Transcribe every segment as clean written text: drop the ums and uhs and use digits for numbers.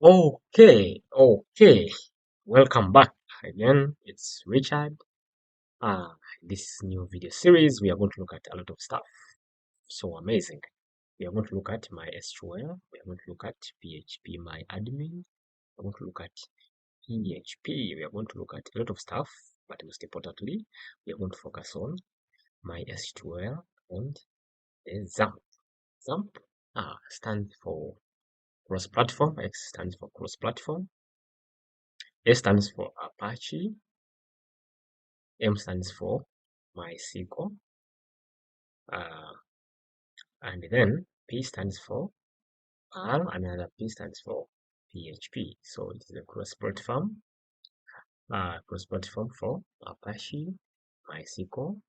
Okay. Welcome back again. It's Richard. Uh, this new video series, we are going to look at a lot of stuff. So amazing. We are going to look at MySQL. We are going to look at Phpmyadmin. We are going to look at PHP. We are going to look at a lot of stuff, but most importantly, we are going to focus on MySQL and Xampp. Xampp stands for cross-platform. X stands for cross-platform. A stands for Apache, M stands for Mysql, and then P stands for Perl, and another P stands for PHP. So it is a cross-platform for Apache, Mysql,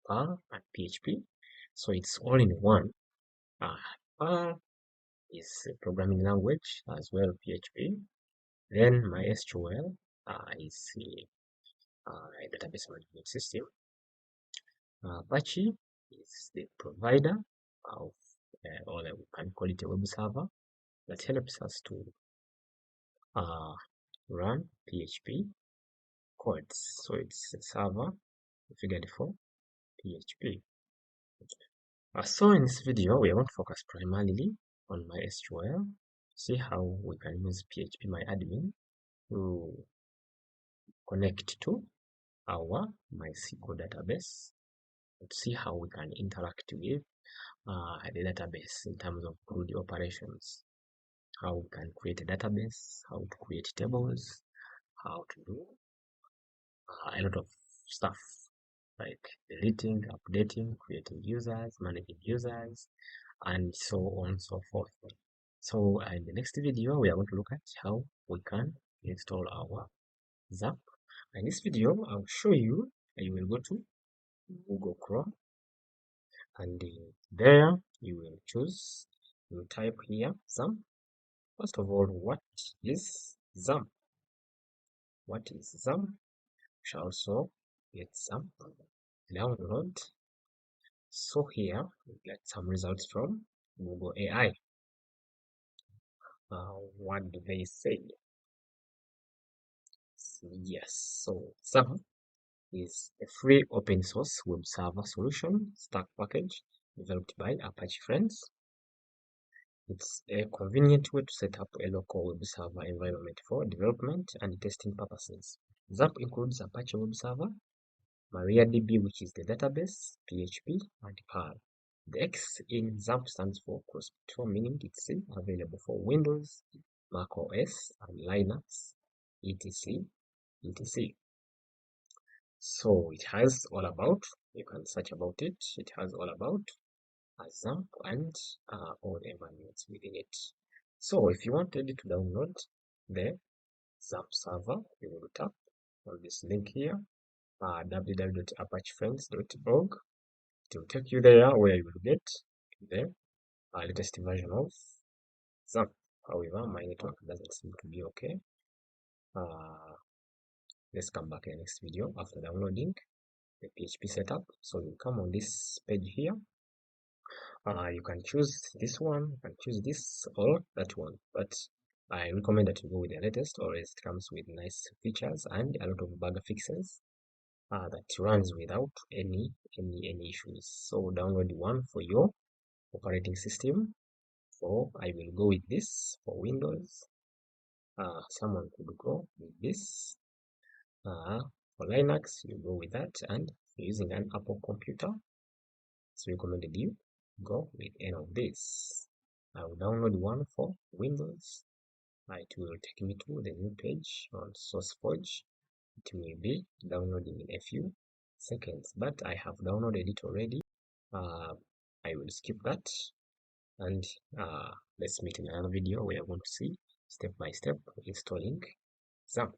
Perl, and PHP. So it's all in one. Perl is a programming language as well, PHP. Then MySQL is a database management system. Apache is the provider of, or we can call it a web server that helps us to run PHP codes. So it's a server configured for PHP. So in this video, we are going to focus primarily on MySQL, see how we can use Phpmyadmin to connect to our MySQL database, and see how we can interact with the database in terms of crude operations, how we can create a database, how to create tables, how to do a lot of stuff like deleting, updating, creating users, managing users, and so on and so forth. So in the next video, we are going to look at how we can install our Xampp. In this video, I'll show you. You will go to Google Chrome, and there you will choose, you will type here Xampp. First of all, what is Xampp? What is Xampp? We shall also get Xampp download. So here we get some results from Google AI. What do they say? Yes, so Xampp is a free open source web server solution stack package developed by Apache friends. It's a convenient way to set up a local web server environment for development and testing purposes. Xampp includes Apache web server, MariaDB, which is the database, PHP, and Perl. The X in Xampp stands for cross-platform, meaning it's available for Windows, Mac OS, and Linux, etc. etc. So it has all about, you can search about it, it has all about Xampp and all the manuals within it. So if you wanted to download the Xampp server, you will tap on this link here, www.apachefriends.org. It will take you there where you will get the latest version of Xampp. However, my network doesn't seem to be okay. Let's come back in the next video after downloading the PHP setup. So you come on this page here. You can choose this one, you can choose this or that one, but I recommend that you go with the latest, or it comes with nice features and a lot of bug fixes that runs without any issues. So download one for your operating system. So I will go with this for Windows. Someone could go with this. For Linux, you go with that, and using an Apple computer, it's recommended you go with any of this. I will download one for Windows. It will take me to the new page on SourceForge. It will be downloading in a few seconds, but I have downloaded it already. I will skip that, and let's meet in another video where I'm going to see step by step installing Xampp.